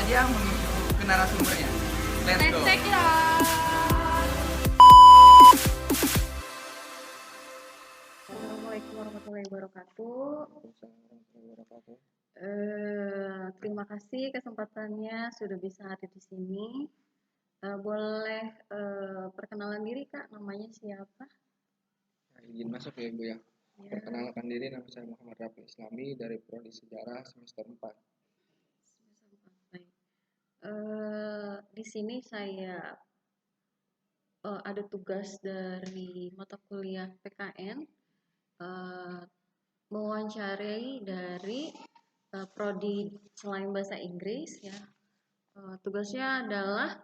saja menuju ke narasumbernya. Let's go. Let's check it out. Assalamualaikum warahmatullahi wabarakatuh. Terima kasih kesempatannya sudah bisa hadir di sini. Boleh perkenalan diri Kak, namanya siapa? Nah, izin masuk ya Bu ya. Ya. Perkenalkan diri, nama saya Muhammad Rafi Islami dari Prodi Sejarah semester 4. Baik. Di sini saya ada tugas dari mata kuliah PKN, mewawancarai dari Prodi selain bahasa Inggris ya. Tugasnya adalah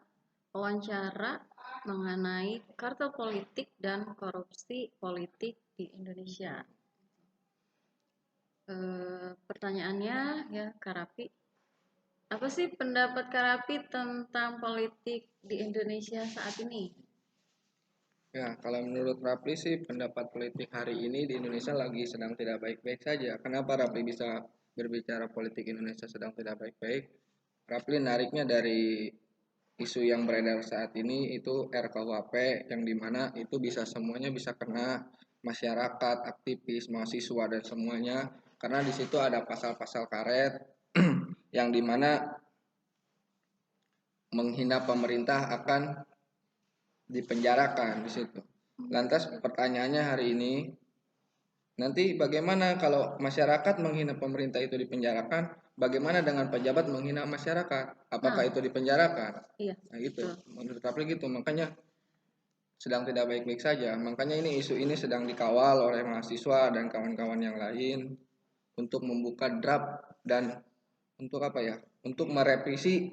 wawancara mengenai kartel politik dan korupsi politik di Indonesia. Pertanyaannya ya Kak Rafi, apa sih pendapat Kak Rafi tentang politik di Indonesia saat ini? Ya, kalau menurut Rapli sih pendapat politik hari ini di Indonesia lagi sedang tidak baik-baik saja. Kenapa Rapli bisa berbicara politik Indonesia sedang tidak baik-baik? Rapli nariknya dari isu yang beredar saat ini itu RKUHP yang dimana itu bisa semuanya bisa kena masyarakat, aktivis, mahasiswa dan semuanya karena di situ ada pasal-pasal karet yang dimana menghina pemerintah akan dipenjarakan di situ. Lantas pertanyaannya hari ini, nanti bagaimana kalau masyarakat menghina pemerintah itu dipenjarakan? Bagaimana dengan pejabat menghina masyarakat? Apakah itu dipenjarakan? Iya. Nah gitu, menurut Rapli gitu. Makanya sedang tidak baik-baik saja. Makanya ini isu ini sedang dikawal oleh mahasiswa dan kawan-kawan yang lain untuk membuka draft dan untuk apa ya? Untuk merevisi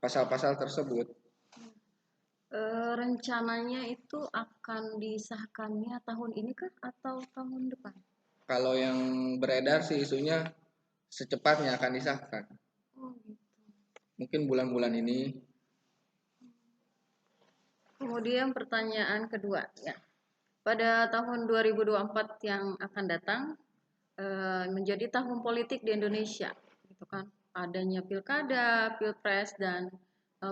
pasal-pasal tersebut. Rencananya itu akan disahkannya tahun ini kah atau tahun depan? Kalau yang beredar sih isunya secepatnya akan disahkan. Oh gitu. Mungkin bulan-bulan ini. Kemudian pertanyaan kedua ya. Pada tahun 2024 yang akan datang menjadi tahun politik di Indonesia, gitu kan? Adanya pilkada, pilpres dan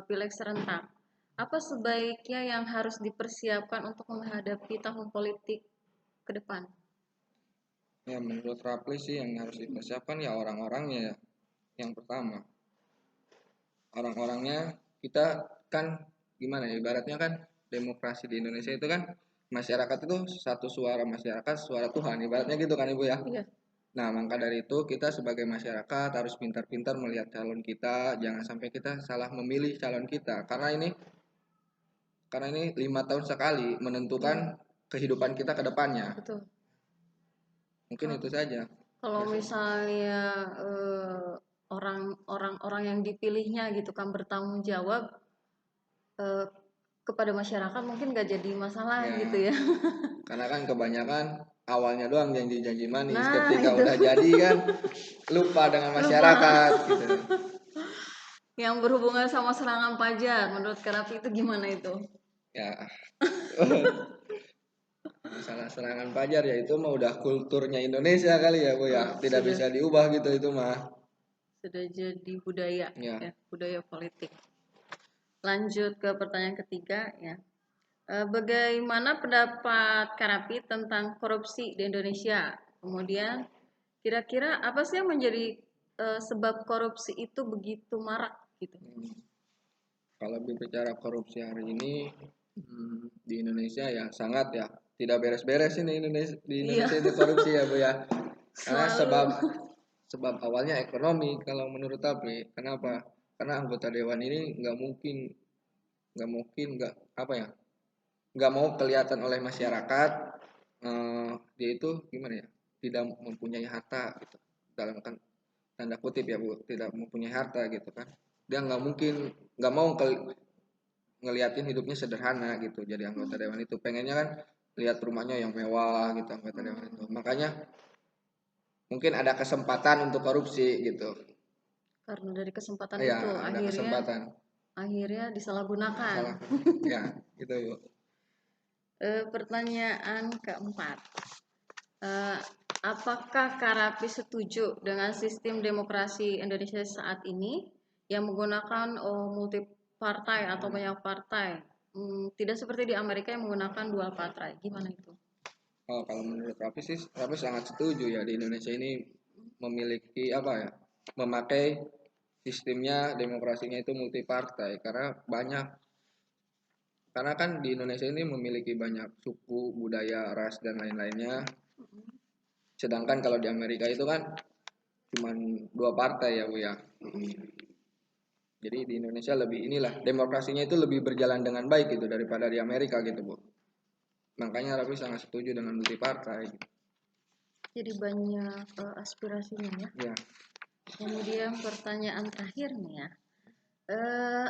pileg serentak. Apa sebaiknya yang harus dipersiapkan untuk menghadapi tahun politik ke depan? Ya menurut Rapli sih yang harus dipersiapkan ya orang-orangnya ya. Yang pertama, orang-orangnya kita kan gimana ya ibaratnya kan demokrasi di Indonesia itu kan masyarakat itu satu suara masyarakat suara Tuhan ibaratnya gitu kan Ibu ya. Iya. Nah maka dari itu kita sebagai masyarakat harus pintar-pintar melihat calon kita, jangan sampai kita salah memilih calon kita karena ini 5 tahun sekali menentukan kehidupan kita ke depannya. Betul. Mungkin itu saja. Kalau misalnya orang-orang yang dipilihnya gitu kan bertanggung jawab kepada masyarakat mungkin nggak jadi masalah Ya. gitu ya. Karena kan kebanyakan awalnya doang janji-janji manis, Nah, ketika itu. udah jadi kan lupa dengan masyarakat gitu. Yang berhubungan sama serangan pajar, menurut Karafi itu gimana itu? Ya. Masalah serangan pajar ya itu mah udah kulturnya Indonesia kali ya Bu ya. Tidak Sudah. bisa diubah gitu itu mah. Sudah jadi budaya Ya. ya, budaya politik. Lanjut ke pertanyaan ketiga ya. Bagaimana pendapat Karafi tentang korupsi di Indonesia? Kemudian kira-kira apa sih yang menjadi sebab korupsi itu begitu marak gitu? Kalau berbicara korupsi hari ini di Indonesia ya sangat ya tidak beres-beres ini di Indonesia itu korupsi ya Bu ya. Karena sebab awalnya ekonomi kalau menurut Apri. Kenapa? Karena anggota dewan ini nggak mau kelihatan oleh masyarakat dia itu gimana ya tidak mempunyai harta gitu dalam kan tanda kutip ya Bu tidak mempunyai harta gitu kan dia nggak mau ngeliatin hidupnya sederhana gitu jadi anggota dewan itu pengennya kan lihat rumahnya yang mewah gitu anggota dewan itu makanya mungkin ada kesempatan untuk korupsi gitu Karena dari kesempatan ya itu ada kesempatan akhirnya disalahgunakan. ya gitu Bu. Pertanyaan keempat, apakah Karapi setuju dengan sistem demokrasi Indonesia saat ini yang menggunakan multi partai atau banyak partai. Tidak seperti di Amerika yang menggunakan dual partai. Gimana itu? Oh, kalau menurut Raffi sih, Raffi sangat setuju ya di Indonesia ini memiliki apa ya, memakai sistemnya demokrasinya itu multi partai karena kan di Indonesia ini memiliki banyak suku, budaya, ras dan lain-lainnya. Sedangkan kalau di Amerika itu kan cuman 2 partai ya Bu ya. Jadi di Indonesia lebih inilah demokrasinya itu lebih berjalan dengan baik gitu daripada di Amerika gitu Bu. Makanya Raffi sangat setuju dengan multi partai. Jadi banyak aspirasinya ya. Ya. Kemudian pertanyaan terakhir nih ya.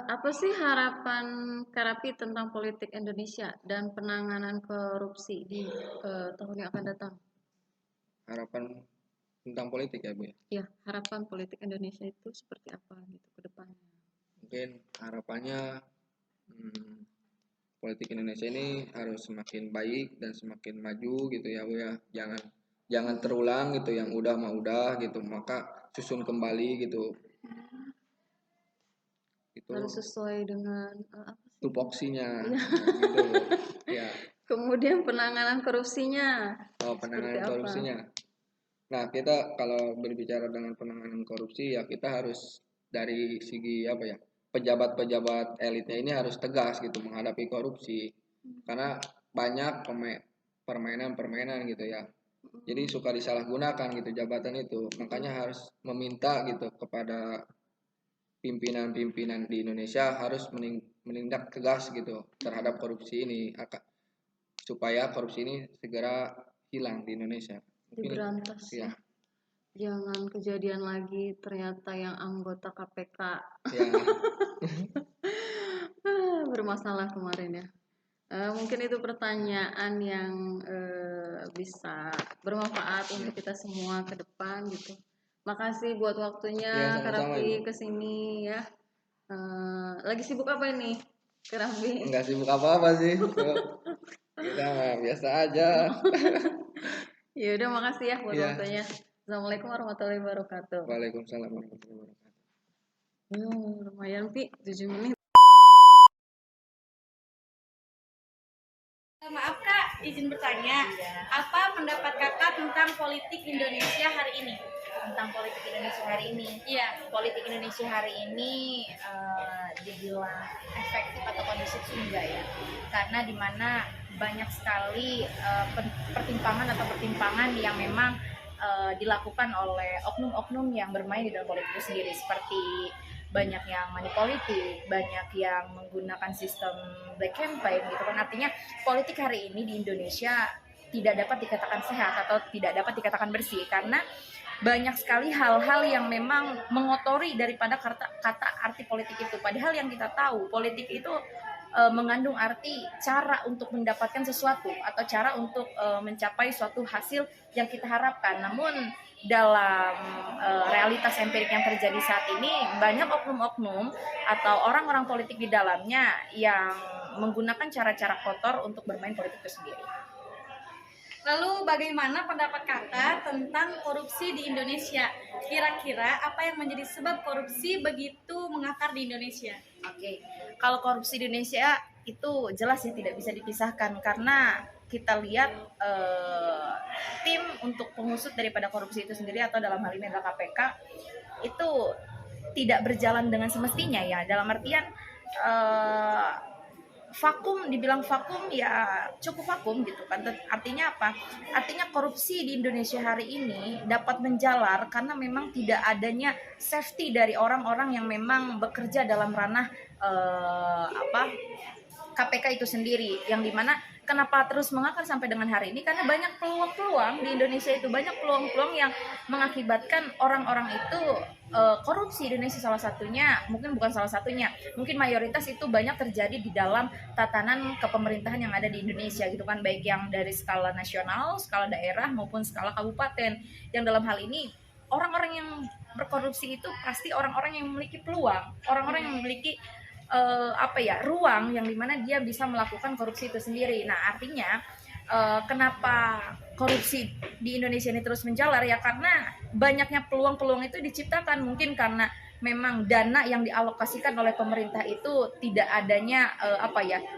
Apa sih harapan Karapi tentang politik Indonesia dan penanganan korupsi di tahun yang akan datang? Harapan tentang politik ya Bu ya. Ya, harapan politik Indonesia itu seperti apa gitu ke depannya? Mungkin harapannya politik Indonesia ini harus semakin baik dan semakin maju gitu ya Bu ya. Jangan terulang gitu, yang udah mah udah gitu, maka susun kembali gitu. Itu Harus sesuai dengan apa sih? tupoksinya Iya. gitu Bu. Ya. Kemudian penanganan korupsinya. Oh, penanganan Seperti apa? korupsinya. Nah, kita kalau berbicara dengan penanganan korupsi ya kita harus dari segi apa ya? Pejabat-pejabat elitnya ini harus tegas gitu menghadapi korupsi. Karena banyak permainan-permainan gitu ya. Jadi suka disalahgunakan gitu jabatan itu. Makanya harus meminta gitu kepada pimpinan-pimpinan di Indonesia harus menindak tegas gitu terhadap korupsi ini supaya korupsi ini segera hilang di Indonesia. Diberantas Ya. Jangan kejadian lagi ternyata yang anggota KPK Ya. bermasalah kemarin ya. Mungkin itu pertanyaan yang bisa bermanfaat untuk kita semua ke depan gitu. Makasih buat waktunya Ya, Kak sama-sama, Raffi Ibu. kesini ya. Lagi sibuk apa ini Kak Raffi? Enggak sibuk apa-apa sih. Kita mah biasa aja. Ya udah, makasih ya buat Iya. waktunya. Assalamualaikum warahmatullahi wabarakatuh. Waalaikumsalam warahmatullahi wabarakatuh. Lumayan Pi, 7 menit. Maaf Kak, izin bertanya, apa pendapat Kakak tentang politik Indonesia hari ini? Tentang politik Indonesia hari ini. Iya. Politik Indonesia hari ini dibilang efektif atau kondusif sih enggak ya, karena dimana banyak sekali pertimpangan yang memang dilakukan oleh oknum-oknum yang bermain di dalam politik itu sendiri, seperti banyak yang money politik, banyak yang menggunakan sistem black campaign gitu kan. Artinya politik hari ini di Indonesia tidak dapat dikatakan sehat atau tidak dapat dikatakan bersih, karena banyak sekali hal-hal yang memang mengotori daripada kata arti politik itu. Padahal yang kita tahu, politik itu mengandung arti cara untuk mendapatkan sesuatu atau cara untuk mencapai suatu hasil yang kita harapkan. Namun dalam realitas empirik yang terjadi saat ini, banyak oknum-oknum atau orang-orang politik di dalamnya yang menggunakan cara-cara kotor untuk bermain politik itu sendiri. Lalu bagaimana pendapat Kakak tentang korupsi di Indonesia? Kira-kira apa yang menjadi sebab korupsi begitu mengakar di Indonesia? Oke, kalau korupsi di Indonesia itu jelas ya tidak bisa dipisahkan, karena kita lihat tim untuk pengusut daripada korupsi itu sendiri atau dalam hal ini adalah KPK itu tidak berjalan dengan semestinya ya, dalam artian dibilang vakum ya cukup vakum gitu kan. Artinya apa? Artinya korupsi di Indonesia hari ini dapat menjalar karena memang tidak adanya safety dari orang-orang yang memang bekerja dalam ranah KPK itu sendiri, yang dimana kenapa terus mengakar sampai dengan hari ini, karena banyak peluang-peluang di Indonesia itu, banyak peluang-peluang yang mengakibatkan orang-orang itu korupsi. Indonesia salah satunya, mungkin bukan salah satunya, mungkin mayoritas itu banyak terjadi di dalam tatanan kepemerintahan yang ada di Indonesia gitu kan, baik yang dari skala nasional, skala daerah maupun skala kabupaten. Yang dalam hal ini orang-orang yang berkorupsi itu pasti orang-orang yang memiliki peluang, orang-orang yang memiliki ruang yang dimana dia bisa melakukan korupsi itu sendiri. Nah, artinya kenapa korupsi di Indonesia ini terus menjalar ya, karena banyaknya peluang-peluang itu diciptakan, mungkin karena memang dana yang dialokasikan oleh pemerintah itu tidak adanya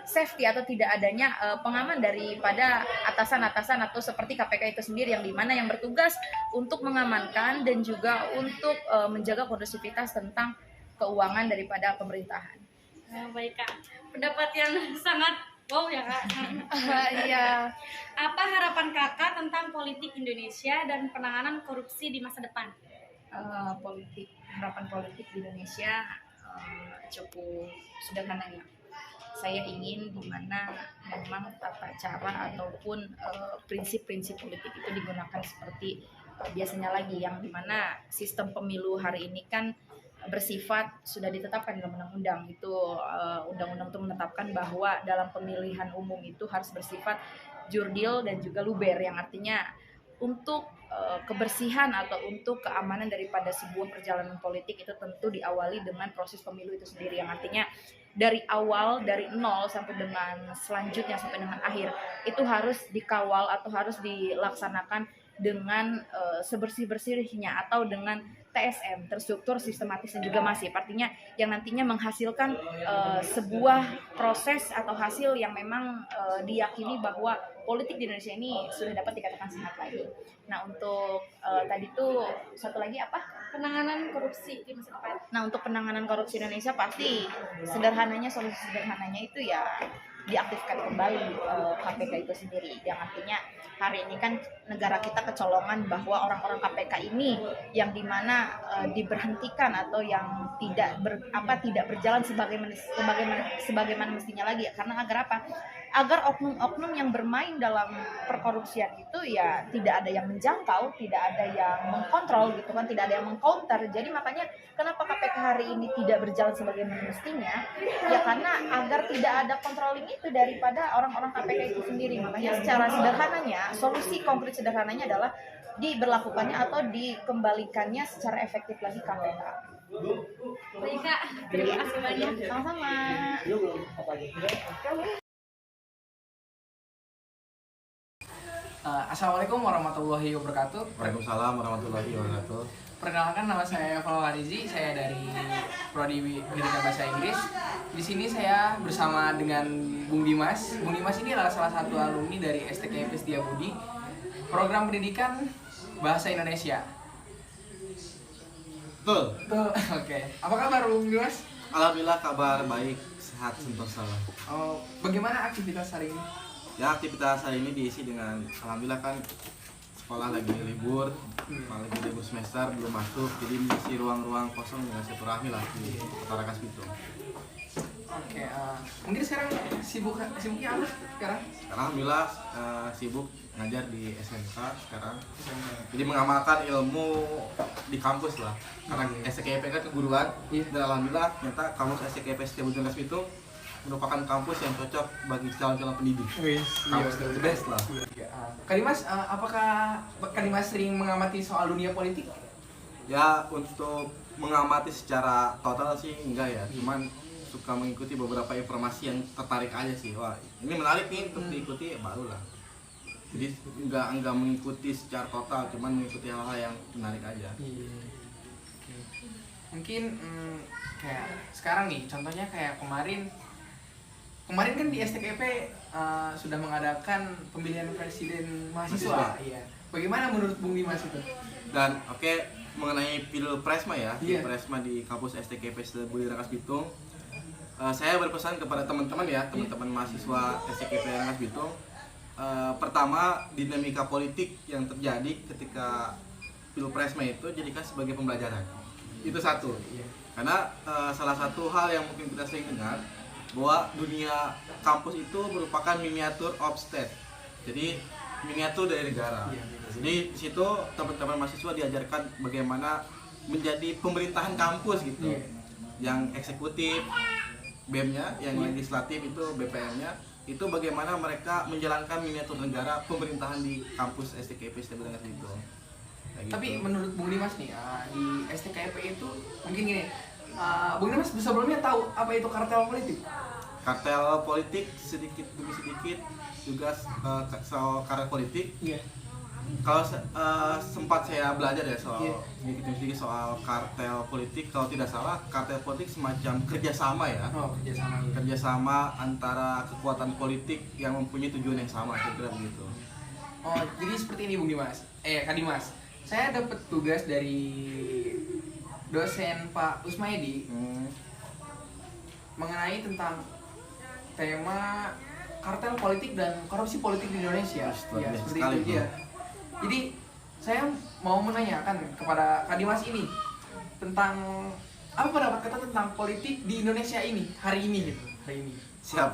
safety atau tidak adanya pengaman daripada atasan-atasan atau seperti KPK itu sendiri yang dimana yang bertugas untuk mengamankan dan juga untuk menjaga kondusivitas tentang keuangan daripada pemerintahan. Baik Kak, pendapat yang sangat wow ya Kak. Iya. Apa harapan Kakak tentang politik Indonesia dan penanganan korupsi di masa depan? Harapan politik di Indonesia cukup sederhana ya. Saya ingin di mana memang tata cara ataupun prinsip-prinsip politik itu digunakan seperti biasanya lagi, yang dimana sistem pemilu hari ini kan bersifat sudah ditetapkan dalam undang-undang itu. Undang-undang itu menetapkan bahwa dalam pemilihan umum itu harus bersifat jurdil dan juga luber, yang artinya untuk kebersihan atau untuk keamanan daripada sebuah perjalanan politik itu tentu diawali dengan proses pemilu itu sendiri, yang artinya dari awal, dari nol sampai dengan selanjutnya sampai dengan akhir itu harus dikawal atau harus dilaksanakan dengan sebersih-bersihnya atau dengan TSM, terstruktur, sistematis dan juga masif. Artinya yang nantinya menghasilkan sebuah proses atau hasil yang memang diyakini bahwa politik di Indonesia ini sudah dapat dikatakan sehat lagi. Nah untuk tadi tuh satu lagi apa? Penanganan korupsi di masa depan. Nah untuk penanganan korupsi Indonesia pasti solusi sederhananya itu ya diaktifkan kembali KPK itu sendiri, yang artinya hari ini kan negara kita kecolongan bahwa orang-orang KPK ini yang dimana diberhentikan atau yang tidak berjalan sebagaimana mestinya lagi, karena agar apa? Agar oknum-oknum yang bermain dalam perkorupsian itu ya tidak ada yang menjangkau, tidak ada yang mengkontrol gitu kan, tidak ada yang mengcounter. Jadi makanya kenapa KPK hari ini tidak berjalan sebagaimana mestinya? Ya karena agar tidak ada controlling itu daripada orang-orang KPK itu sendiri. Makanya secara sederhananya, solusi konkret sederhananya adalah diberlakukannya atau dikembalikannya secara efektif lagi KPK. Baik Kak, terima kasih banyak. Sama-sama. Assalamualaikum warahmatullahi wabarakatuh. Waalaikumsalam warahmatullahi wabarakatuh. Perkenalkan, nama saya Fahlul Harizi, saya dari Prodi Pendidikan Bahasa Inggris. Di sini saya bersama dengan Bung Dimas. Bung Dimas ini adalah salah satu alumni dari STKIP Setiabudi, program pendidikan Bahasa Indonesia. Betul. Tuh, oke. Apa kabar Bung Dimas? Alhamdulillah kabar baik, sehat sentosa. Oh, bagaimana aktivitas hari ini? Ya aktivitas hari ini diisi dengan alhamdulillah kan sekolah lagi libur, lagi libur semester belum masuk, jadi mengisi ruang-ruang kosong dengan silaturahmi lah di Kota Rangkas Bitung. Oke, mungkin sekarang sibuknya apa sekarang? Alhamdulillah sibuk ngajar di SMK sekarang. Jadi mengamalkan ilmu di kampus lah. Karena STKIP kan keguruan, dan alhamdulillah ternyata kampus STKIP Setiabudi Rangkas Bitung merupakan kampus yang cocok bagi calon-calon pendidik. Kampus the best lah. Kak Dimas, apakah Kak Dimas sering mengamati soal dunia politik? Ya untuk mengamati secara total sih enggak ya, cuman suka mengikuti beberapa informasi yang tertarik aja sih. Wah ini menarik nih untuk diikuti, ya baru lah. Jadi enggak mengikuti secara total, cuman mengikuti hal-hal yang menarik aja. Mungkin kayak sekarang nih, contohnya kayak kemarin kan di STKP sudah mengadakan pemilihan presiden mahasiswa. Iya. Bagaimana menurut Bung Dimas itu? Dan mengenai Pilpres ya, Iya. Pilpres di kampus STKP Setiabudi Rangkas Bitung, saya berpesan kepada teman-teman ya, teman-teman mahasiswa STKP Rangkas Bitung. Pertama, dinamika politik yang terjadi ketika Pilpres itu jadikan sebagai pembelajaran. Itu satu. Karena salah satu hal yang mungkin kita sering dengar bahwa dunia kampus itu merupakan miniatur of state. Jadi miniatur dari negara. Jadi di situ teman-teman mahasiswa diajarkan bagaimana menjadi pemerintahan kampus gitu. Yang eksekutif BEM-nya, yang legislatif itu BPM-nya, itu bagaimana mereka menjalankan miniatur negara pemerintahan di kampus STKIP Setiabudi Rangkas Bitung. Tapi menurut Bung Dimas nih, di STKIP itu mungkin gini, Bung Dimas sebelumnya tahu apa itu kartel politik? Kartel politik sedikit demi sedikit juga soal kartel politik. Iya. Kalau sempat saya belajar ya soal Iya. sedikit soal kartel politik, kalau tidak salah kartel politik semacam kerjasama ya, Oh, kerjasama. Iya. kerjasama antara kekuatan politik yang mempunyai tujuan yang sama, saya kira begitu. Oh, jadi seperti ini Bung Dimas. Kak Dimas. Saya dapat tugas dari dosen Pak Usmaidi mengenai tentang tema kartel politik dan korupsi politik di Indonesia. Luar Ya, biasa seperti sekali, itu dia. Jadi saya mau menanyakan kepada Kak Dimas ini tentang apa pendapat kita tentang politik di Indonesia ini hari ini gitu. Hari ini. Siap.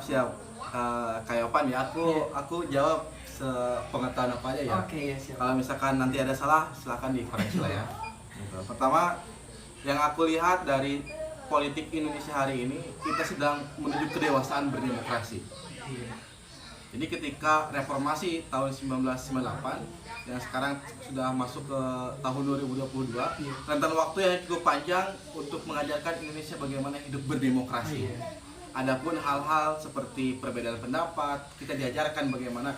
Kayak Opan ya, aku jawab sepengetahuan apa aja ya. Oke, ya siap. Kalau misalkan nanti ada salah, silahkan dikoreksi lah ya. Gitu. Pertama, yang aku lihat dari politik Indonesia hari ini, kita sedang menuju kedewasaan berdemokrasi. Iya. Jadi ketika reformasi tahun 1998 yang sekarang sudah masuk ke tahun 2022, Iya. rentan waktu yang cukup panjang untuk mengajarkan Indonesia bagaimana hidup berdemokrasi. Iya. Adapun hal-hal seperti perbedaan pendapat, kita diajarkan bagaimana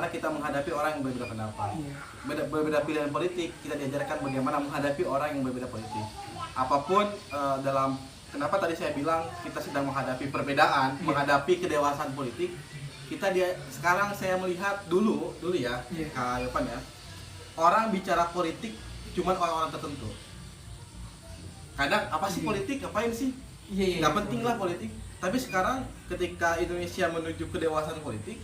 kita menghadapi orang yang berbeda pendapat. Iya. Berbeda pilihan politik, kita diajarkan bagaimana menghadapi orang yang berbeda politik. Apapun dalam kenapa tadi saya bilang kita sedang menghadapi perbedaan, Iya. menghadapi kedewasaan politik. Sekarang saya melihat dulu ya, Iya. Kak Yopan ya. Orang bicara politik cuman orang-orang tertentu. Kadang apa sih Iya. politik? Ngapain sih? Iya. Nggak penting lah politik. Tapi sekarang ketika Indonesia menuju kedewasaan politik,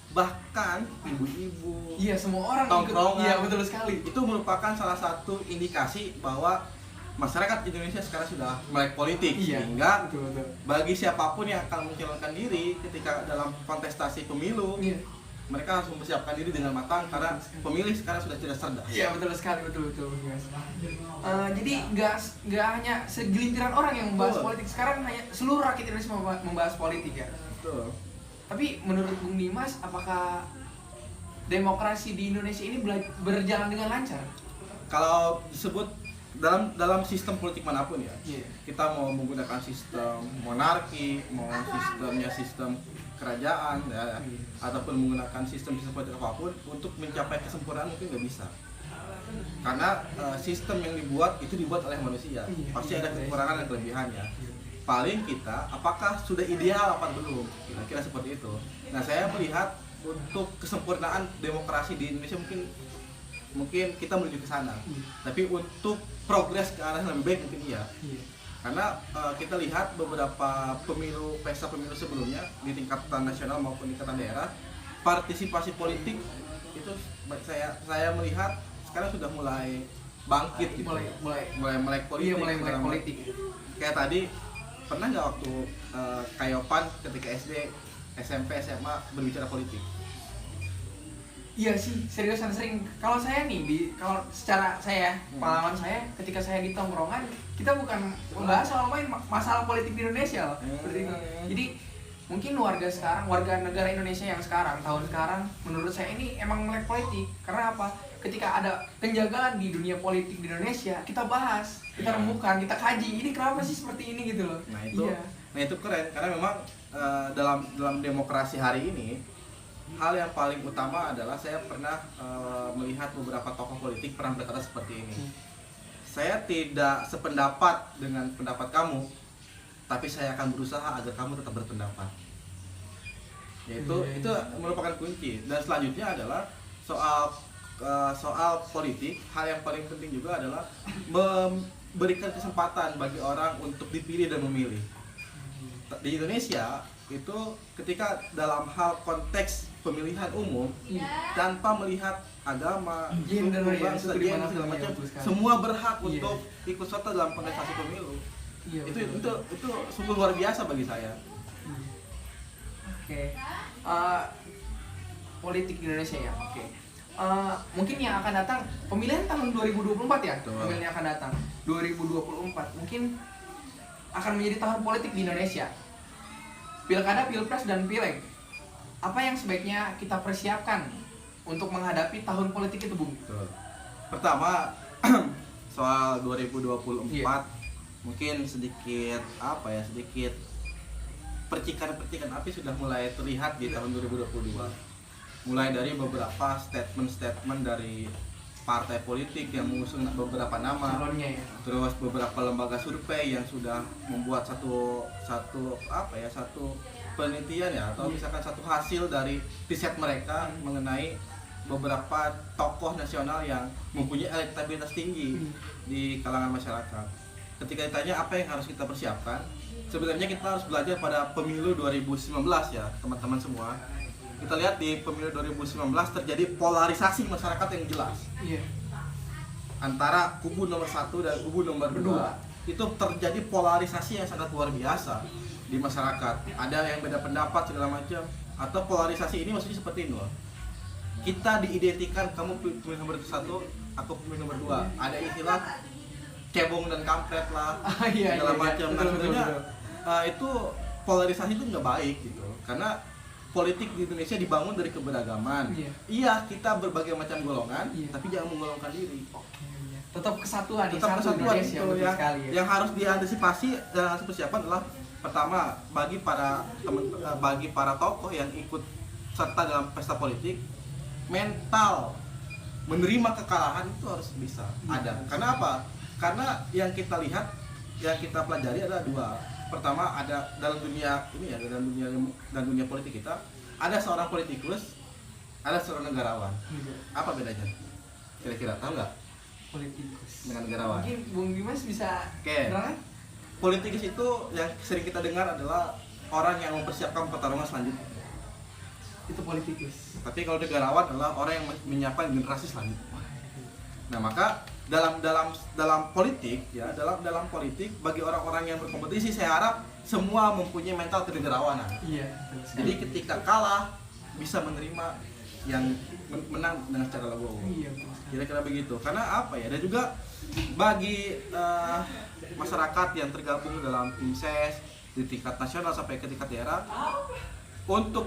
bahkan ibu-ibu Iya, semua orang ikut. tongkrongan, Iya, betul sekali. itu merupakan salah satu indikasi bahwa masyarakat Indonesia sekarang sudah melek politik, Iya. sehingga Betul. bagi siapapun yang akan mencalonkan diri ketika dalam kontestasi pemilu, Iya. mereka harus mempersiapkan diri dengan matang karena pemilih sekarang sudah tidak cerdas. Iya, betul sekali, betul. Mas. Jadi nggak hanya segelintiran orang yang membahas Betul. politik, sekarang hanya seluruh rakyat Indonesia membahas politik ya. Betul. Tapi menurut Bung Dimas, apakah demokrasi di Indonesia ini berjalan dengan lancar? Kalau disebut dalam sistem politik manapun ya, Iya. kita mau menggunakan sistem monarki, mau sistem kerajaan ya, ataupun menggunakan sistem politik apapun untuk mencapai kesempurnaan mungkin nggak bisa, karena sistem yang dibuat oleh manusia, Iya, pasti iya, ada kekurangan dan kelebihannya. Paling kita apakah sudah ideal apa belum, kira-kira seperti itu. Nah, saya melihat untuk kesempurnaan demokrasi di Indonesia mungkin kita menuju ke sana, tapi untuk progres ke arah yang lebih baik mungkin iya. Karena kita lihat beberapa pesta pemilu sebelumnya di tingkatan nasional maupun tingkatan daerah, partisipasi politik itu saya melihat sekarang sudah mulai bangkit gitu. mulai melek politik. Iya, mulai melek dalam- politik. Kayak tadi, pernah nggak waktu Kayopan ketika SD, SMP, SMA berbicara politik? Iya sih, seriusan sering. Kalau saya nih, kalau secara saya, pengalaman saya, ketika saya di tongkrongan, kita bukan membahas soal masalah politik di Indonesia loh. Seperti itu. Jadi mungkin warga negara Indonesia yang tahun sekarang, menurut saya ini emang melek politik. Karena apa? Ketika ada penjagalan di dunia politik di Indonesia, kita bahas, kita rembukan, kita kaji. Ini kenapa sih seperti ini gitu loh? Nah itu keren karena memang dalam demokrasi hari ini, hal yang paling utama adalah saya pernah melihat beberapa tokoh politik pernah berkata seperti ini. Saya tidak sependapat dengan pendapat kamu, tapi saya akan berusaha agar kamu tetap berpendapat. Itu merupakan kunci. Dan selanjutnya adalah soal politik. Hal yang paling penting juga adalah memberikan kesempatan bagi orang untuk dipilih dan memilih. Di Indonesia itu ketika dalam hal konteks pemilihan umum, tanpa melihat agama, Gender, suku, ya, bangsa, suku gender, dimanapun, segala ya, macam, betul sekali. semua berhak Iya. untuk ikut serta dalam kontestasi pemilu. Iya, itu betul. sungguh luar biasa bagi saya. Oke. Politik di Indonesia ya. Oke. Mungkin yang akan datang pemilihan tahun 2024 ya. Betul. Pemilihan yang akan datang 2024 mungkin akan menjadi tahun politik di Indonesia. Pilkada, pilpres dan pileg. Apa yang sebaiknya kita persiapkan untuk menghadapi tahun politik itu, Bung? Betul. Pertama soal 2024 Iya. mungkin sedikit percikan-percikan api sudah mulai terlihat di tahun 2022. mulai dari beberapa statement dari partai politik yang mengusung beberapa nama, calonnya ya. terus beberapa lembaga survei yang sudah membuat satu penelitian ya, atau misalkan satu hasil dari riset mereka mengenai beberapa tokoh nasional yang mempunyai elektabilitas tinggi di kalangan masyarakat. Ketika ditanya apa yang harus kita persiapkan, sebenarnya kita harus belajar pada pemilu 2019 ya teman-teman semua. Kita lihat di pemilu 2019 terjadi polarisasi masyarakat yang jelas. Iya. Antara kubu nomor 1 dan kubu nomor 2 itu terjadi polarisasi yang sangat luar biasa di masyarakat. Ada yang beda pendapat segala macam, atau polarisasi ini maksudnya seperti ini loh. Kita diidentikan kamu pemilih nomor 1, aku pemilih nomor 2. Ada istilah cebong dan kampret lah, segala macam. Nah, sebenarnya itu polarisasi itu nggak baik gitu, karena politik di Indonesia dibangun dari keberagaman. Iya, kita berbagai macam golongan, tapi jangan menggolongkan diri. Tetap kesatuan, Tetap satu kesatuan Indonesia, itu betul ya. sekali ya. Yang harus diantisipasi dan harus persiapan adalah pertama, bagi para tokoh yang ikut serta dalam pesta politik, mental menerima kekalahan itu harus bisa ada. Karena apa? Karena yang kita lihat, yang kita pelajari adalah dua. Pertama, ada dalam dunia ini ya, dalam dunia politik kita, ada seorang politikus, ada seorang negarawan. Apa bedanya? Kira-kira tahu nggak? Politikus Dengan negarawan. mungkin Bung Dimas bisa Oke. terangkan? Politikus itu yang sering kita dengar adalah orang yang mempersiapkan pertarungan selanjutnya. Itu politikus. Tapi kalau negarawan adalah orang yang menyiapkan generasi selanjutnya. Nah, maka dalam politik ya, dalam politik bagi orang-orang yang berkompetisi, saya harap semua mempunyai mental kenegarawanan. Iya. Jadi ketika kalah bisa menerima yang menang dengan secara legowo. Iya, betul sekali. Kira-kira begitu. Karena apa ya? Dan juga bagi masyarakat yang tergabung dalam tim ses di tingkat nasional sampai ke tingkat daerah, untuk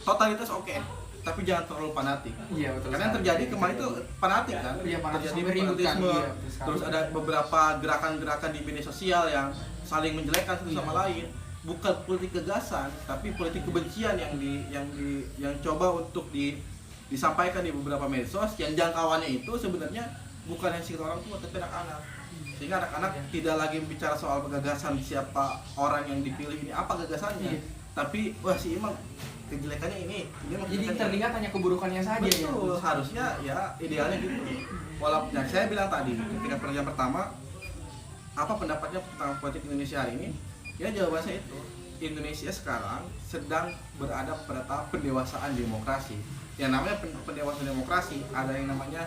totalitas oke, tapi jangan terlalu fanatik. Iya, betul. Karena yang sekali. terjadi kemarin itu fanatik kan, Iya, fanatik terjadi sampai ribut kan. fanatisme. Iya, betul sekali. Terus ada beberapa gerakan-gerakan di media sosial yang saling menjelekkan satu sama lain. Bukan politik gagasan, tapi politik kebencian yang coba untuk disampaikan di beberapa medsos, yang jangkauannya itu sebenarnya bukan hanya sekitar orang tua tapi anak-anak. Sehingga anak-anak tidak lagi bicara soal gagasan siapa orang yang dipilih ini apa gagasannya, tapi wah si Imam kejelekannya ini Jadi kejelekannya terlihat hanya keburukannya saja ya. betul, harusnya ya idealnya gitu. Walaupun yang saya bilang tadi ketika pertanyaan pertama apa pendapatnya tentang politik Indonesia hari ini, ya jawaban saya itu Indonesia sekarang sedang berada pada tahap pendewasaan demokrasi. Yang namanya pendewasaan demokrasi ada yang namanya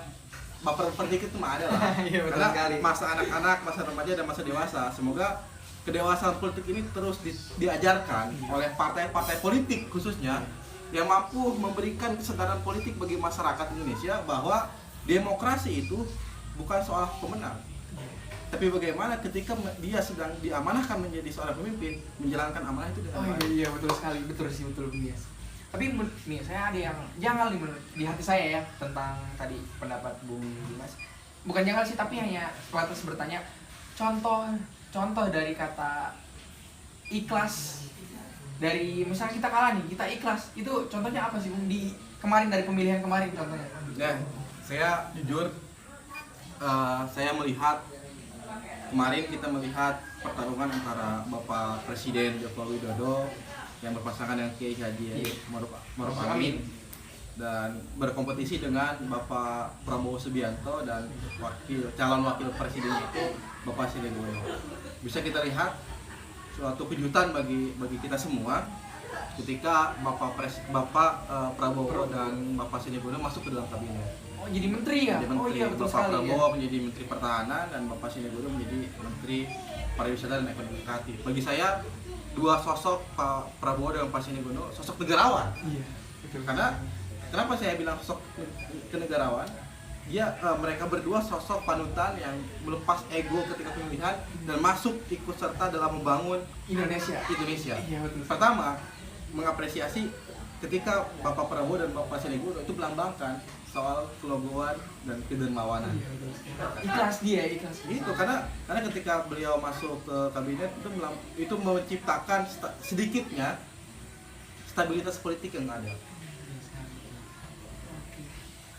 baper dikit itu mah ada lah. Iya, betul Karena sekali. masa anak-anak, masa remaja dan masa dewasa. Semoga kedewasaan politik ini terus diajarkan oleh partai-partai politik khususnya yang mampu memberikan kesadaran politik bagi masyarakat Indonesia bahwa demokrasi itu bukan soal pemenang, tapi bagaimana ketika dia sedang diamanahkan menjadi seorang pemimpin, menjalankan amanah itu dengan baik. Iya, betul sekali, betul sih, betul bias. Tapi nih saya ada yang janggal nih di hati saya ya tentang tadi pendapat Bung Dimas. Bukan janggal sih, tapi hanya sebatas bertanya contoh dari kata ikhlas, dari misalnya kita kalah nih, kita ikhlas, itu contohnya apa sih Bung di kemarin, dari pemilihan kemarin contohnya? Nah, saya jujur saya melihat kemarin kita melihat pertarungan antara Bapak Presiden Joko Widodo yang berpasangan dengan Kiai Haji Maruf Amin dan berkompetisi dengan Bapak Prabowo Subianto dan calon wakil presidennya itu Bapak Sandiaga Uno. Bisa kita lihat suatu kejutan bagi kita semua ketika Bapak Prabowo dan Bapak Sandiaga Uno masuk ke dalam kabinet. Oh, jadi menteri ya? Menjadi menteri. Oh iya, betul Bapak sekali Prabowo ya. menjadi Menteri Pertahanan dan Bapak Sandiaga Uno menjadi Menteri Pariwisata dan Ekonomi Kreatif. Bagi saya dua sosok Pak Prabowo dan Pak Sandiaga Uno sosok negarawan. Iya, betul. Karena kenapa saya bilang sosok kenegarawan? Mereka berdua sosok panutan yang melepas ego ketika pemilihan dan masuk ikut serta dalam membangun Indonesia. Iya, betul. pertama mengapresiasi ketika Bapak Prabowo dan Bapak Sandiaga Uno itu melambangkan soal kelogoan dan kedermawanan. Iya, betul. Ikhlas dia, ikhlas. Itu karena ketika beliau masuk ke kabinet itu menciptakan sedikitnya stabilitas politik yang ada.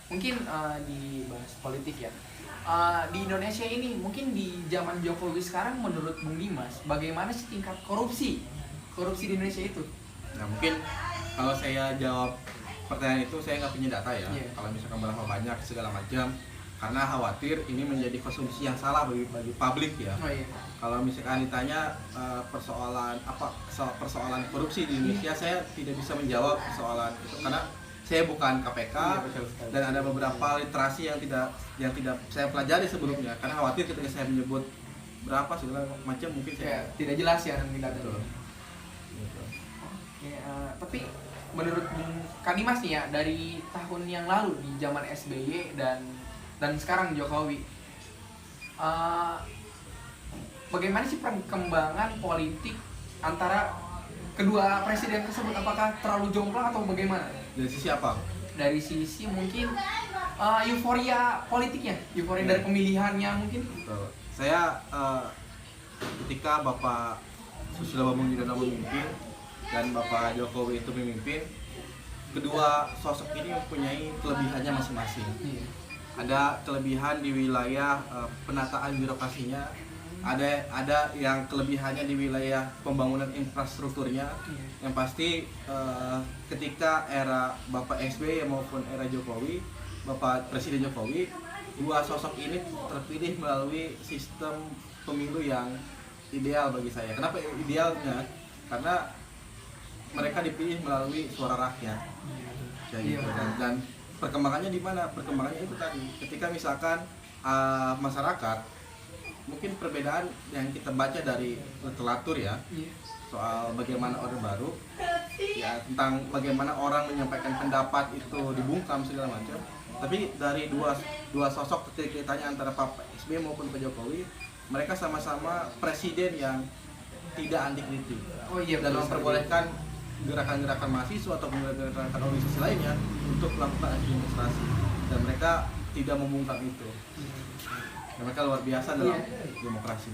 mungkin dibahas politik ya. Di Indonesia ini mungkin di zaman Jokowi sekarang menurut Bung Dimas bagaimana sih tingkat korupsi di Indonesia itu? Nah mungkin kalau saya jawab pertanyaan itu saya nggak punya data ya. Iya. Kalau misalkan berapa banyak segala macam, karena khawatir ini menjadi konsumsi yang salah bagi publik ya. Oh iya. Kalau misalkan ditanya persoalan korupsi di Indonesia, saya tidak bisa menjawab persoalan itu karena saya bukan KPK Iya, betul sekali. dan ada beberapa literasi yang tidak saya pelajari sebelumnya karena khawatir ketika saya menyebut berapa segala macam mungkin Ya, saya tidak jelas ya nanti datanya. Betul. Gitu. Oke, tapi menurut Bung Kadimas nih ya dari tahun yang lalu di zaman SBY dan sekarang Jokowi, bagaimana sih perkembangan politik antara kedua presiden tersebut? Apakah terlalu jomplang atau bagaimana? Dari sisi apa? Dari sisi mungkin euforia politiknya, euforia dari pemilihannya mungkin. Betul. Saya ketika Bapak Susilo Bambang Yudhoyono memimpin dan Bapak Jokowi itu memimpin, kedua sosok ini mempunyai kelebihannya masing-masing. Iya. Ada kelebihan di wilayah penataan birokrasinya, ada yang kelebihannya di wilayah pembangunan infrastrukturnya. Iya. Yang pasti ketika era Bapak SBY maupun era Jokowi, Bapak Presiden Jokowi, dua sosok ini terpilih melalui sistem pemilu yang ideal bagi saya. Kenapa idealnya? Karena mereka dipilih melalui suara rakyat. Kayak Iya, gitu. betul. Dan perkembangannya di mana? Perkembangannya itu tadi. Ketika misalkan masyarakat, mungkin perbedaan yang kita baca dari literatur ya, Iya. soal bagaimana Orde Baru, ya tentang bagaimana orang menyampaikan pendapat itu dibungkam segala macam. Tapi dari dua sosok ketika ditanya antara Pak SBY maupun Pak Jokowi, mereka sama-sama presiden yang tidak anti kritik Oh iya, dan betul sekali. memperbolehkan gerakan-gerakan mahasiswa atau gerakan organisasi lainnya untuk melakukan aksi demonstrasi, dan mereka tidak membungkam itu. Dan mereka luar biasa dalam demokrasi.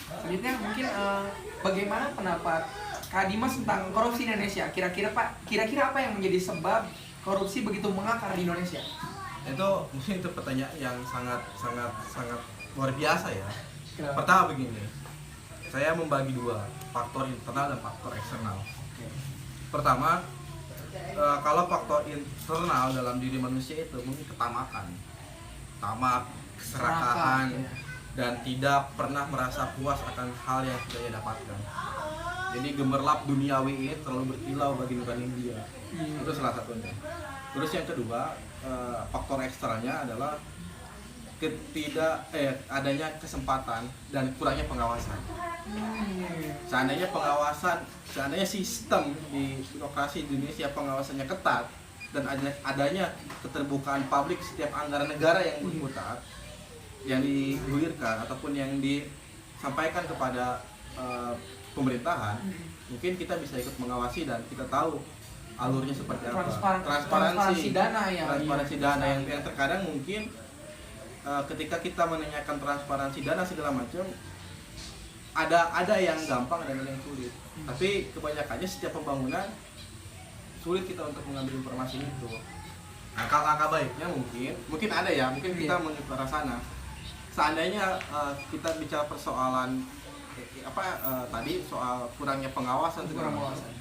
Selanjutnya mungkin bagaimana pendapat Kak Dimas tentang korupsi di Indonesia? Kira-kira apa yang menjadi sebab korupsi begitu mengakar di Indonesia? Itu mungkin itu pertanyaan yang sangat luar biasa ya. Kenapa? Pertama begini, saya membagi dua, faktor internal dan faktor eksternal. Pertama, kalau faktor internal dalam diri manusia itu mungkin ketamakan, tamak, keserakahan, Serakah, ya. dan tidak pernah merasa puas akan hal yang sudah ia dapatkan. Jadi gemerlap duniawi ini terlalu berkilau bagi nurani dia. Itu salah satunya. Terus yang kedua, faktor eksternalnya adalah adanya kesempatan dan kurangnya pengawasan. Seandainya sistem di birokrasi di Indonesia pengawasannya ketat dan adanya keterbukaan publik setiap anggaran negara yang berputar, yang digulirkan ataupun yang disampaikan kepada pemerintahan, mungkin kita bisa ikut mengawasi dan kita tahu alurnya seperti apa. Transparansi dana ya. Transparansi dana yang terkadang mungkin ketika kita menanyakan transparansi dana segala macam, ada yang gampang dan ada yang sulit. Tapi kebanyakannya setiap pembangunan sulit kita untuk mengambil informasi itu. Langkah-langkah baiknya mungkin ada ya, mungkin kita menuju ke arah sana. Seandainya kita bicara persoalan tadi soal kurangnya pengawasan segala macam,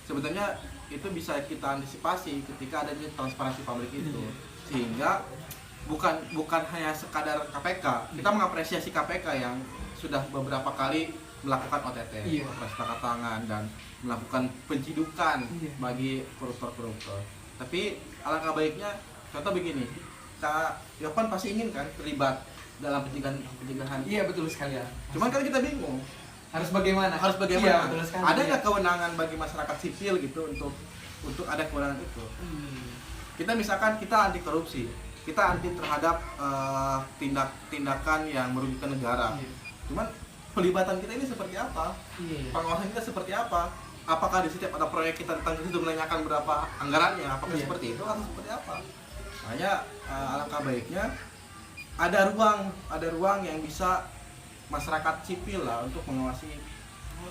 sebetulnya itu bisa kita antisipasi ketika adanya transparansi publik itu, sehingga bukan hanya sekadar KPK, kita mengapresiasi KPK yang sudah beberapa kali melakukan OTT, operasi tangkap tangan, dan melakukan pencidukan bagi koruptor-koruptor. Tapi alangkah baiknya, contoh begini, Kak Yopan pasti ingin kan terlibat dalam pencegahan. Iya, betul sekali ya. Cuman kan kita bingung Harus bagaimana? Iya, betul sekali. ada nggak kewenangan bagi masyarakat sipil gitu untuk ada kewenangan itu. Kita misalkan kita anti korupsi, kita anti terhadap tindakan yang merugikan negara. Cuman pelibatan kita ini seperti apa? Pengawasan kita seperti apa? Apakah di setiap ada proyek kita tentang itu menanyakan berapa anggarannya? Apakah seperti itu atau seperti apa? Makanya alangkah baiknya ada ruang yang bisa masyarakat sipil lah untuk mengawasi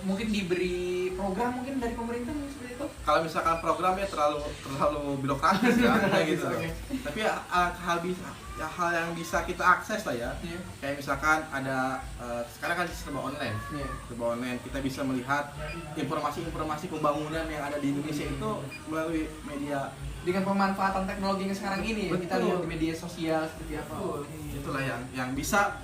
mungkin diberi program mungkin dari pemerintah mungkin seperti itu. Kalau misalkan programnya terlalu birokratis ya kayak gitu. Oke. Tapi hal yang bisa kita akses lah ya. Iya. Kayak misalkan ada sekarang kan serba online. Iya. Serba online kita bisa melihat informasi-informasi pembangunan yang ada di Indonesia itu melalui media. Dengan pemanfaatan teknologi yang sekarang ini ya, kita Betul. lihat di media sosial seperti apa. Itulah yang bisa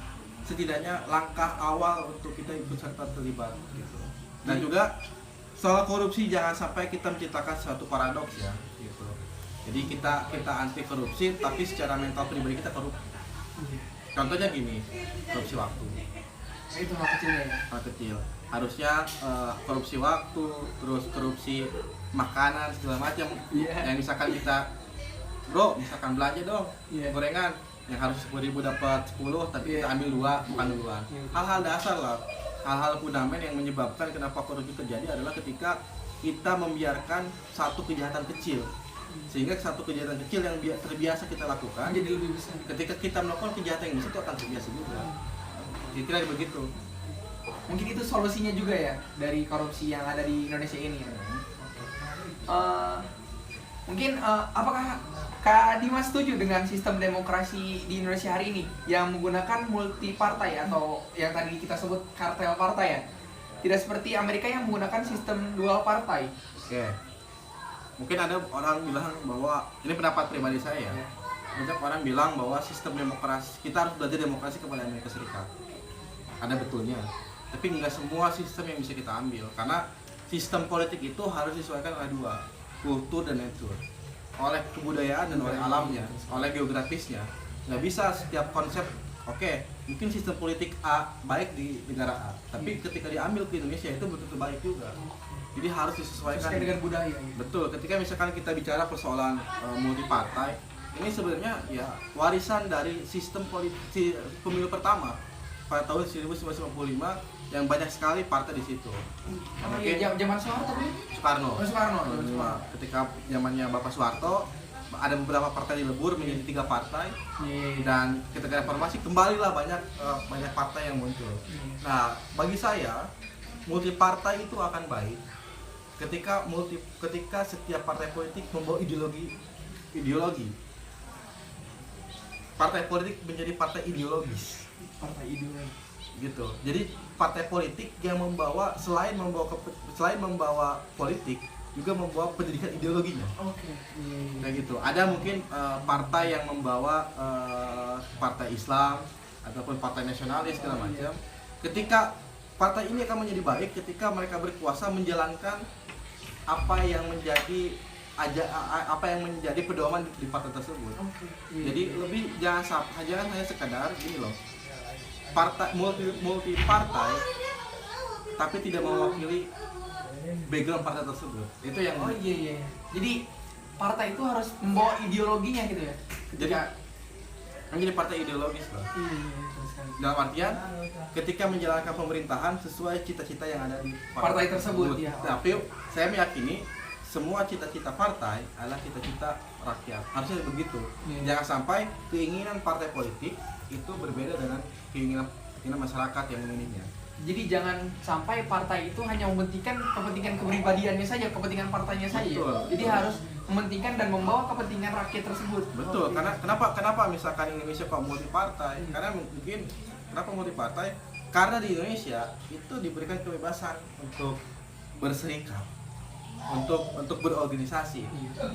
setidaknya langkah awal untuk kita ikut serta terlibat gitu. Dan juga soal korupsi jangan sampai kita menciptakan suatu paradoks ya gitu. Jadi kita anti korupsi tapi secara mental pribadi kita korup. Contohnya gini, korupsi waktu. Itu hal kecilnya ya. Hal kecil. Harusnya korupsi waktu, terus korupsi makanan segala macam. Iya. Yang misalkan kita, bro, misalkan belanja dong, Iya. gorengan yang harus 10.000 dapat 10 tapi kita Iya. ambil 2 bukan duluan. Iya. Hal-hal dasar lah, hal-hal fundament yang menyebabkan kenapa korupsi terjadi adalah ketika kita membiarkan satu kejahatan kecil, sehingga satu kejahatan kecil yang terbiasa kita lakukan, Jadi lebih besar. ketika kita melakukan kejahatan yang besar itu akan terbiasa juga. Kira-kira begitu. Mungkin itu solusinya juga ya dari korupsi yang ada di Indonesia ini. Mungkin apakah Kak Dimas setuju dengan sistem demokrasi di Indonesia hari ini yang menggunakan multi partai atau yang tadi kita sebut kartel partai ya? Tidak seperti Amerika yang menggunakan sistem dual partai. Oke. Mungkin ada orang bilang bahwa ini pendapat pribadi saya ya. Banyak orang bilang bahwa sistem demokrasi kita harus belajar demokrasi kepada Amerika Serikat. Ada betulnya. Tapi nggak semua sistem yang bisa kita ambil karena sistem politik itu harus disesuaikan oleh dua, kultur dan nature, oleh kebudayaan dan oleh alamnya, oleh geografisnya. Nggak bisa setiap konsep, oke, mungkin sistem politik A baik di negara A, tapi ketika diambil ke Indonesia itu betul-betul baik juga. Jadi harus disesuaikan Sesuai dengan budaya. Betul, ketika misalkan kita bicara persoalan multi partai, ini sebenarnya ya warisan dari sistem politik pemilu pertama pada tahun 1955 yang banyak sekali partai di situ. Oh Mungkin iya, zaman Soeharto kan? Soekarno. Oh, Soekarno, zaman Soekarno. Ketika zamannya Bapak Soeharto, ada beberapa partai dilebur menjadi 3 partai. Dan ketika reformasi kembalilah banyak partai yang muncul. Nah, bagi saya multi partai itu akan baik ketika setiap partai politik membawa ideologi. Partai politik menjadi partai ideologis. Partai ideologi. Gitu. Jadi partai politik yang membawa selain membawa politik juga membawa pendidikan ideologinya. Oke. Kayak gitu. Ada mungkin partai yang membawa partai Islam ataupun partai nasionalis segala macam. Ketika partai ini akan menjadi baik ketika mereka berkuasa menjalankan apa yang menjadi pedoman di partai tersebut. Jadi lebih jangan hanya sekadar gini loh. Partai multi partai tapi tidak mewakili background partai tersebut. Itu yang Oh iya. Jadi partai itu harus membawa ideologinya gitu ya. jadi menjadi partai ideologis loh. Dalam artian ketika menjalankan pemerintahan sesuai cita-cita yang ada di Partai tersebut, ya. Tapi saya meyakini semua cita-cita partai adalah cita-cita rakyat. Harusnya begitu. Iya. Jangan sampai keinginan partai politik itu berbeda dengan keinginan masyarakat yang menginginnya. Jadi jangan sampai partai itu hanya mementingkan kepentingan kepribadiannya saja, kepentingan partainya saja. Betul. Jadi harus mementingkan dan membawa kepentingan rakyat tersebut. Betul, Oh, karena kenapa misalkan Indonesia kok multi partai? Karena mungkin kenapa multi partai? Karena di Indonesia itu diberikan kebebasan untuk berserikat, untuk berorganisasi.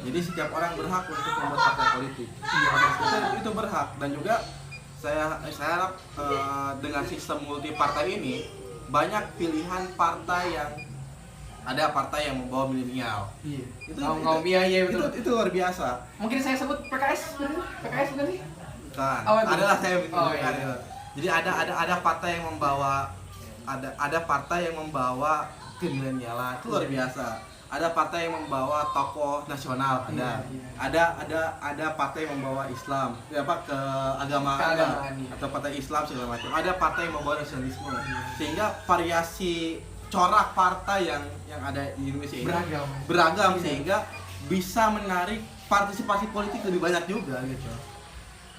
Jadi setiap orang berhak untuk membuat partai politik. Itu berhak. Dan juga saya harap dengan sistem multi partai ini banyak pilihan partai yang ada partai yang membawa milenial. Iya. Itu Iya betul. itu luar biasa. Mungkin saya sebut PKS, PKS bukan sih? Bukan. Oh, itu. Adalah saya Oh, iya. Jadi ada partai yang membawa ada partai yang membawa kemilenialan, itu luar biasa. Ada partai yang membawa tokoh nasional, ada. Iya. Ada partai yang membawa Islam, keagamaan Keagamaan, iya. atau partai Islam segala macam. Ada partai yang membawa nasionalisme. Sehingga variasi corak partai yang ada di Indonesia ini beragam Iya. sehingga bisa menarik partisipasi politik lebih banyak juga gitu.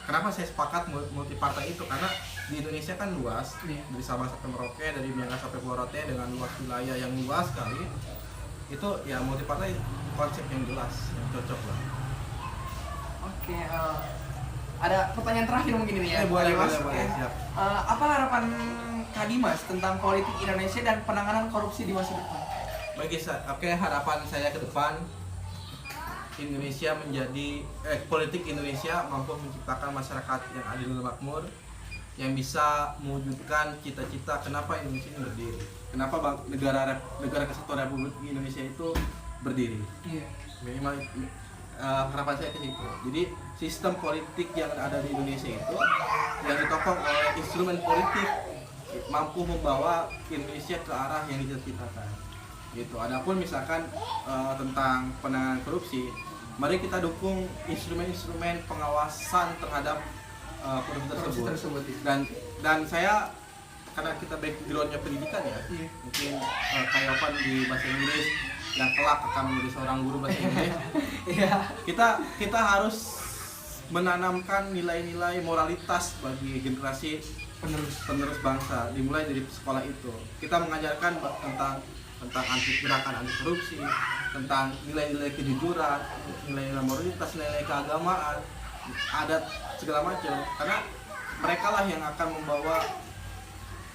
Kenapa saya sepakat multi partai itu? Karena di Indonesia kan luas, Iya. dari Sabang sampai Merauke, dari Miangas sampai Pulau Rote dengan luas wilayah yang luas sekali. Itu ya multipartai konsep yang jelas, yang cocok lah. Oke, ada pertanyaan terakhir mungkin ini ya. Boleh, Kak Dimas. boleh, Oke. siap. Apa harapan Kak Dimas tentang politik Indonesia dan penanganan korupsi di masa depan? Harapan saya ke depan Indonesia politik Indonesia mampu menciptakan masyarakat yang adil dan makmur, yang bisa mewujudkan cita-cita kenapa Indonesia ini berdiri, kenapa negara Kesatuan Republik Indonesia itu berdiri. Iya. Minimal harapan saya ke situ. Jadi sistem politik yang ada di Indonesia itu yang ditopang oleh instrumen politik mampu membawa Indonesia ke arah yang dicita-citakan. Gitu. Adapun misalkan tentang penanganan korupsi, mari kita dukung instrumen-instrumen pengawasan terhadap korupsi tersebut. Dan saya karena kita backgroundnya pendidikan ya, Iya. mungkin kayak Opan di bahasa Inggris yang kelak akan menjadi seorang guru bahasa Inggris. Iya. kita harus menanamkan nilai-nilai moralitas bagi generasi penerus bangsa, dimulai dari sekolah itu. Kita mengajarkan tentang gerakan anti korupsi, tentang nilai-nilai kejujuran, nilai-nilai moralitas, nilai keagamaan, adat segala macam. Karena mereka lah yang akan membawa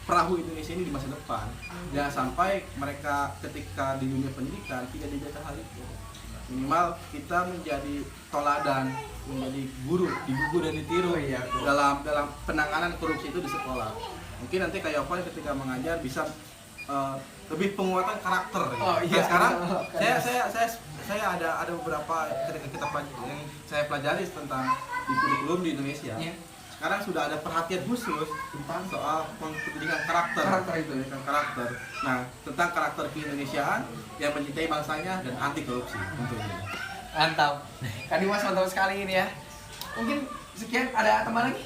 perahu Indonesia ini di masa depan. Jangan sampai mereka ketika di dunia pendidikan tidak diajarkan hal itu. Minimal kita menjadi toladan, menjadi guru, digugu dan ditiru dalam penanganan korupsi itu di sekolah. Mungkin nanti kayak Opan ketika mengajar bisa lebih penguatan karakter. Oh, iya. Nah, sekarang saya ada beberapa ketika yang saya pelajari tentang di kurikulum di Indonesia. Iya. Sekarang sudah ada perhatian khusus tentang soal pendidikan karakter. Pendidikan karakter. Nah, tentang karakter keindonesiaan yang mencintai bangsanya dan anti korupsi tentunya. Mantap. Kak Dimas mantap sekali ini ya. Mungkin sekian, ada tambah lagi?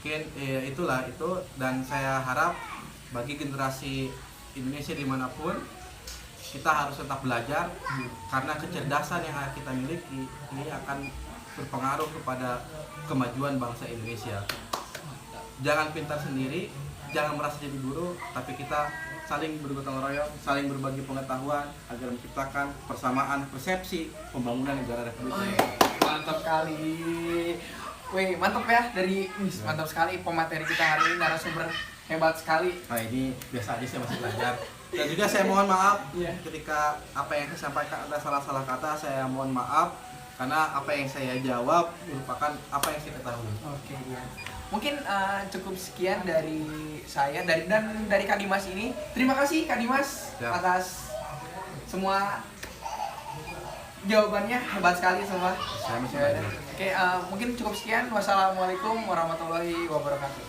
Mungkin itulah itu, dan saya harap bagi generasi Indonesia dimanapun kita harus tetap belajar karena kecerdasan yang kita miliki ini akan berpengaruh kepada kemajuan bangsa Indonesia. Jangan pintar sendiri, jangan merasa jadi guru, tapi kita saling bergotong royong, saling berbagi pengetahuan agar menciptakan persamaan persepsi pembangunan negara Republik Indonesia. Mantap sekali. Wih, mantap ya mantap sekali pemateri kita hari ini, narasumber hebat sekali. Nah, ini biasa aja, saya masih belajar. Dan juga saya mohon maaf Iya. ketika apa yang saya sampaikan ada salah-salah kata, saya mohon maaf karena apa yang saya jawab merupakan apa yang saya ketahui. Oke, iya. Mungkin cukup sekian dari saya dan dari Kak Dimas ini. Terima kasih Kak Dimas Siap. atas semua jawabannya, hebat sekali semua. Saya masih Ya, belajar. Oke, mungkin cukup sekian. Wassalamualaikum warahmatullahi wabarakatuh.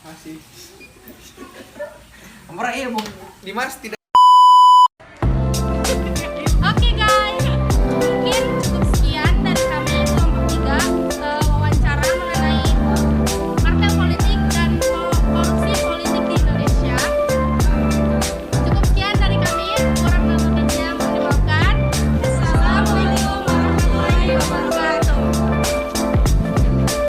Masih. Bung Dimas tidak